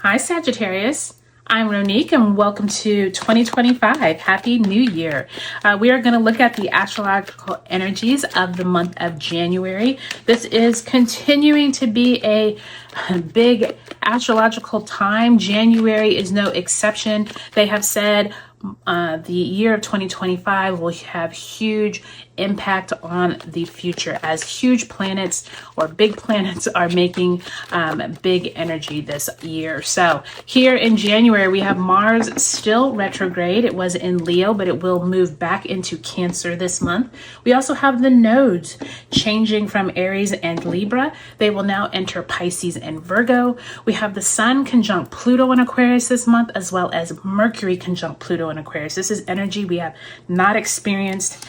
Hi Sagittarius, I'm Ronique and welcome to 2025. Happy New Year. We are going to look at the astrological energies of the month of January. This is continuing to be a big astrological time. January is no exception. They have said the year of 2025 will have huge impact on the future as huge planets or big planets are making big energy this year. So here in January, we have Mars still retrograde. It was in Leo, but it will move back into Cancer this month. We also have the nodes changing from Aries and Libra. They will now enter Pisces and Virgo. We have the Sun conjunct Pluto in Aquarius this month, as well as Mercury conjunct Pluto in Aquarius. This is energy we have not experienced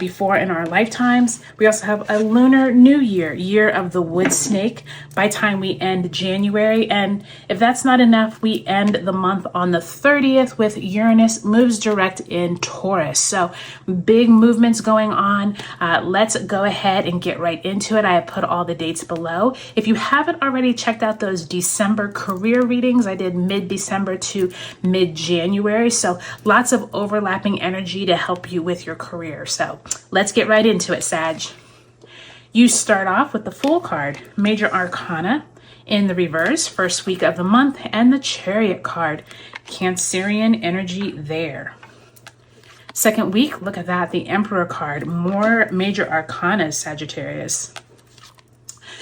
before in our lifetimes. We also have a lunar new year, year of the wood snake, by time we end January. And if that's not enough, we end the month on the 30th with Uranus moves direct in Taurus. So big movements going on. Let's go ahead and get right into it. I have put all the dates below. If you haven't already checked out those December career readings, I did mid-December to mid-January. So lots of overlapping energy to help you with your career. So let's get right into it, Sag. You start off with the Fool card, Major Arcana in the reverse, first week of the month, and the Chariot card, Cancerian energy there. Second week, look at that, the Emperor card, more Major Arcana, Sagittarius,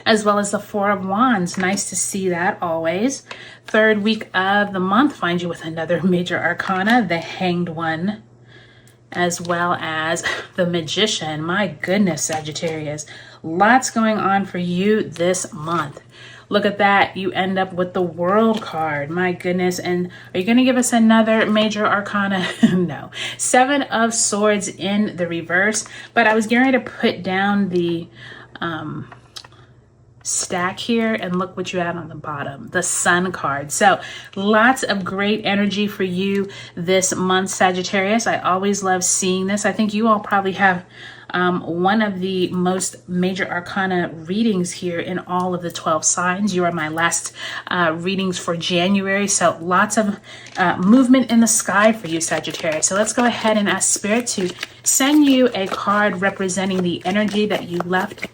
as well as the Four of Wands. Nice to see that always. Third week of the month finds you with another Major Arcana, the Hanged One, as well as the Magician. My goodness, Sagittarius, lots going on for you this month. Look at that. You end up with the World card. My goodness. And are you going to give us another Major Arcana? No. Seven of Swords in the reverse. But I was getting ready to put down the stack here, and look what you had on the bottom, the Sun card. So lots of great energy for you this month, Sagittarius. I always love seeing this. I think you all probably have one of the most Major Arcana readings here in all of the 12 signs. You are my last readings for January. So lots of movement in the sky for you, Sagittarius. So let's go ahead and ask Spirit to send you a card representing the energy that you left,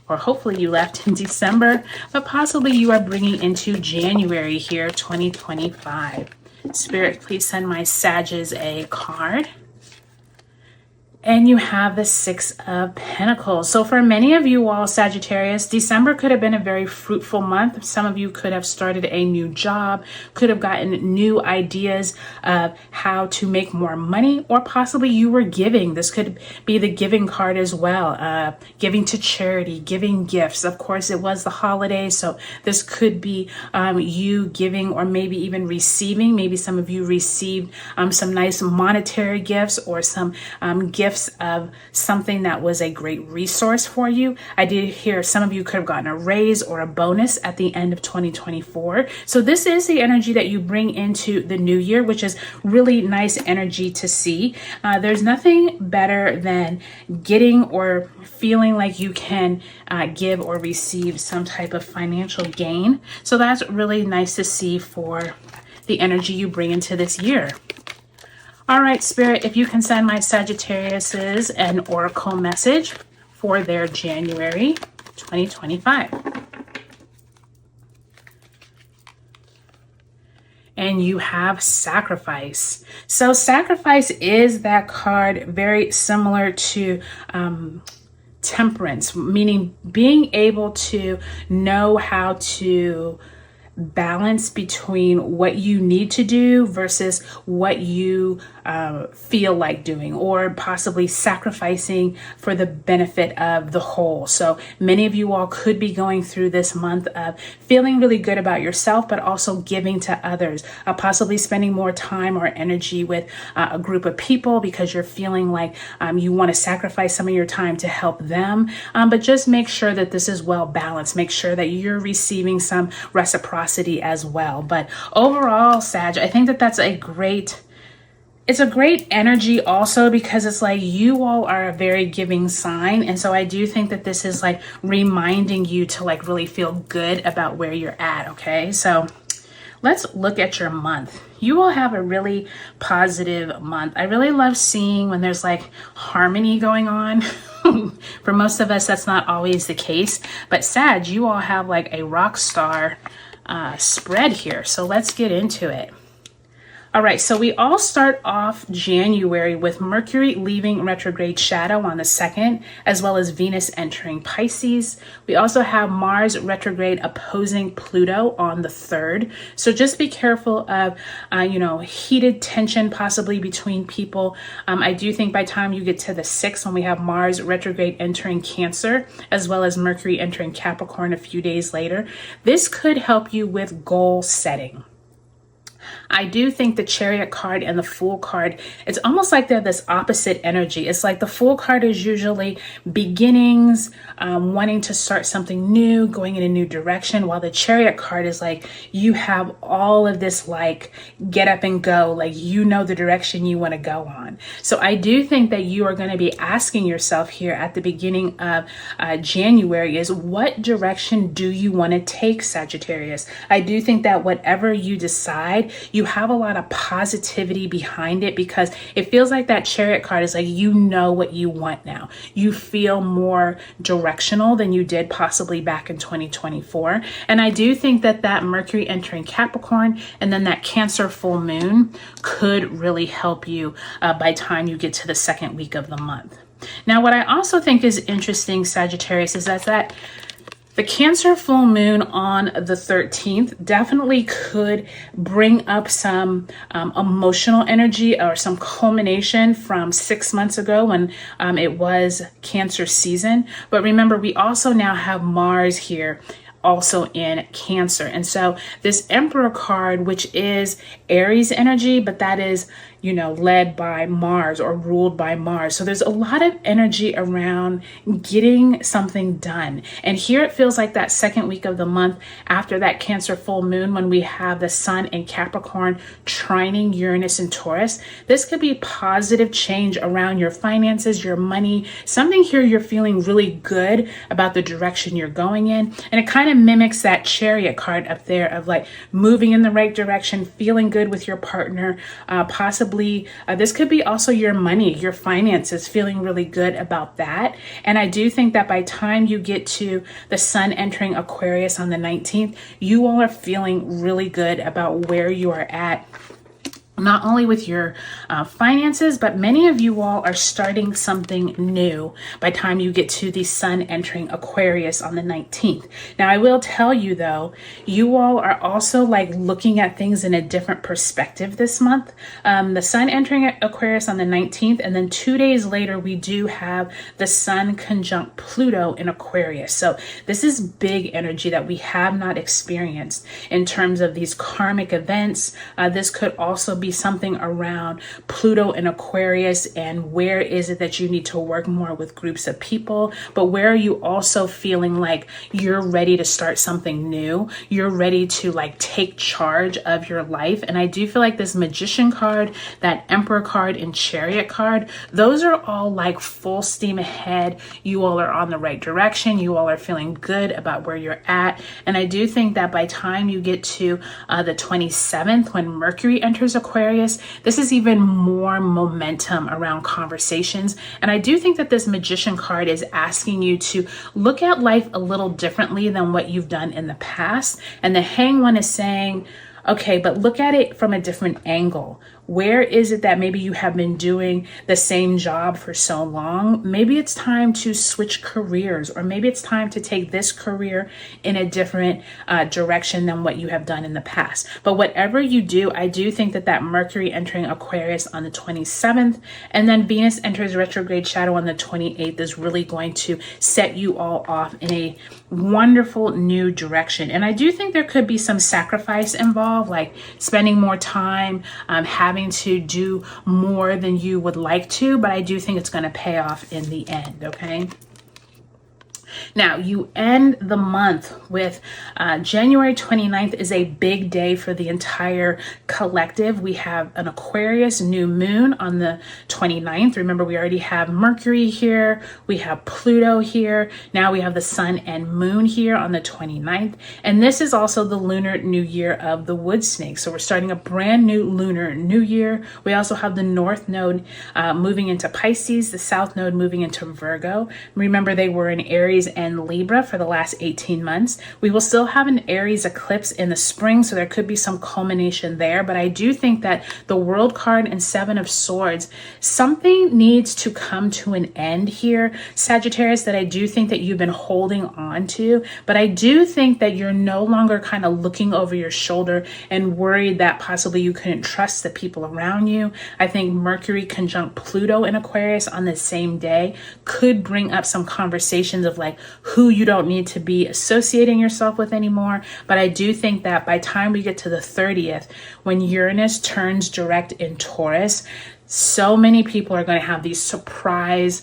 or hopefully you left in December, but possibly you are bringing into January here, 2025. Spirit, please send my Sages a card. And you have the Six of Pentacles. So for many of you all, Sagittarius, December could have been a very fruitful month. Some of you could have started a new job, could have gotten new ideas of how to make more money, or possibly you were giving. This could be the giving card as well. Giving to charity, giving gifts. Of course, it was the holidays, so this could be you giving or maybe even receiving. Maybe some of you received some nice monetary gifts or some gifts of something that was a great resource for you. I did hear some of you could have gotten a raise or a bonus at the end of 2024. So this is the energy that you bring into the new year, which is really nice energy to see. There's nothing better than getting or feeling like you can give or receive some type of financial gain. So that's really nice to see for the energy you bring into this year. All right, Spirit, if you can send my Sagittariuses an oracle message for their January 2025. And you have Sacrifice. So Sacrifice is that card very similar to Temperance, meaning being able to know how to balance between what you need to do versus what you feel like doing, or possibly sacrificing for the benefit of the whole. So many of you all could be going through this month of feeling really good about yourself, but also giving to others, possibly spending more time or energy with a group of people because you're feeling like you want to sacrifice some of your time to help them. But just make sure that this is well balanced. Make sure that you're receiving some reciprocity as well. But overall, Sag, I think that that's a great It's a great energy also because it's like you all are a very giving sign. And so I do think that this is like reminding you to like really feel good about where you're at. Okay, so let's look at your month. You will have a really positive month. I really love seeing when there's like harmony going on. For most of us, that's not always the case. But Sag, you all have like a rock star spread here. So let's get into it. All right, so we all start off January with Mercury leaving retrograde shadow on the 2nd, as well as Venus entering Pisces. We also have Mars retrograde opposing Pluto on the 3rd. So just be careful of, heated tension possibly between people. I do think by the time you get to the 6th, when we have Mars retrograde entering Cancer, as well as Mercury entering Capricorn a few days later, this could help you with goal setting. I do think the Chariot card and the Fool card, it's almost like they're this opposite energy. It's like the Fool card is usually beginnings, wanting to start something new, going in a new direction, while the Chariot card is like you have all of this like get up and go, like you know the direction you want to go on. So I do think that you are going to be asking yourself here at the beginning of January is, what direction do you want to take, Sagittarius? I do think that whatever you decide, you have a lot of positivity behind it, because it feels like that Chariot card is like, you know what you want now. You feel more directional than you did possibly back in 2024. And I do think that that Mercury entering Capricorn and then that Cancer full moon could really help you by the time you get to the 2nd week of the month. Now, what I also think is interesting, Sagittarius, is that the Cancer full moon on the 13th definitely could bring up some emotional energy or some culmination from 6 months ago when it was Cancer season. But remember, we also now have Mars here also in Cancer. And so this Emperor card, which is Aries energy, but that is, led by Mars or ruled by Mars. So there's a lot of energy around getting something done. And here it feels like that 2nd week of the month after that Cancer full moon, when we have the Sun in Capricorn trining Uranus and Taurus, this could be positive change around your finances, your money, something here you're feeling really good about the direction you're going in. And it kind of mimics that Chariot card up there of like moving in the right direction, feeling good with your partner, possibly this could be also your money, your finances, feeling really good about that. And I do think that by the time you get to the Sun entering Aquarius on the 19th, you all are feeling really good about where you are at, not only with your finances, but many of you all are starting something new by the time you get to the Sun entering Aquarius on the 19th. Now, I will tell you though, you all are also like looking at things in a different perspective this month. The Sun entering Aquarius on the 19th, and then 2 days later, we do have the Sun conjunct Pluto in Aquarius. So this is big energy that we have not experienced in terms of these karmic events. This could also be something around Pluto and Aquarius, and where is it that you need to work more with groups of people, but where are you also feeling like you're ready to start something new, you're ready to like take charge of your life. And I do feel like this Magician card, that Emperor card and Chariot card, those are all like full steam ahead. You all are on the right direction, you all are feeling good about where you're at. And I do think that by the time you get to the 27th, when Mercury enters Aquarius, this is even more momentum around conversations. And I do think that this Magician card is asking you to look at life a little differently than what you've done in the past. And the Hanged One is saying, okay, but look at it from a different angle. Where is it that maybe you have been doing the same job for so long? Maybe it's time to switch careers, or maybe it's time to take this career in a different direction than what you have done in the past. But whatever you do, I do think that that Mercury entering Aquarius on the 27th, and then Venus enters retrograde shadow on the 28th is really going to set you all off in a wonderful new direction. And I do think there could be some sacrifice involved, like spending more time, having to do more than you would like to, but I do think it's going to pay off in the end, okay? Now, you end the month with January 29th is a big day for the entire collective. We have an Aquarius new moon on the 29th. Remember, we already have Mercury here. We have Pluto here. Now we have the sun and moon here on the 29th. And this is also the lunar new year of the wood snake. So we're starting a brand new lunar new year. We also have the north node moving into Pisces, the south node moving into Virgo. Remember, they were in Aries and Libra for the last 18 months. We will still have an Aries eclipse in the spring, so there could be some culmination there. But I do think that the World card and Seven of Swords, something needs to come to an end here, Sagittarius, that I do think that you've been holding on to. But I do think that you're no longer kind of looking over your shoulder and worried that possibly you couldn't trust the people around you. I think Mercury conjunct Pluto in Aquarius on the same day could bring up some conversations of like who you don't need to be associating yourself with anymore. But I do think that by the time we get to the 30th, when Uranus turns direct in Taurus, so many people are going to have these surprise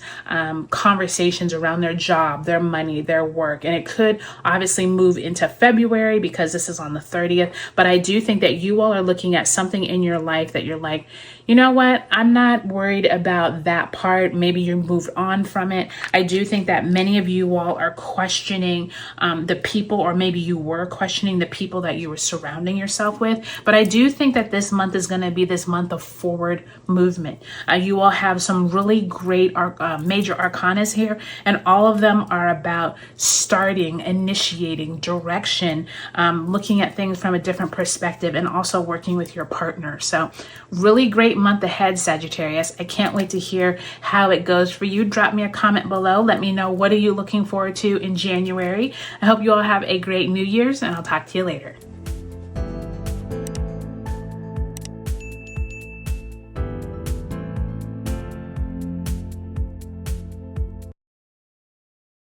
conversations around their job, their money, their work. And it could obviously move into February because this is on the 30th. But I do think that you all are looking at something in your life that you're like, you know what? I'm not worried about that part. Maybe you moved on from it. I do think that many of you all are questioning the people, or maybe you were questioning the people that you were surrounding yourself with. But I do think that this month is going to be this month of forward movement. You all have some really great major arcanas here, and all of them are about starting, initiating, direction, looking at things from a different perspective, and also working with your partner. So really great month ahead, Sagittarius. I can't wait to hear how it goes for you. Drop me a comment below. Let me know, what are you looking forward to in January? I hope you all have a great New Year's, and I'll talk to you later.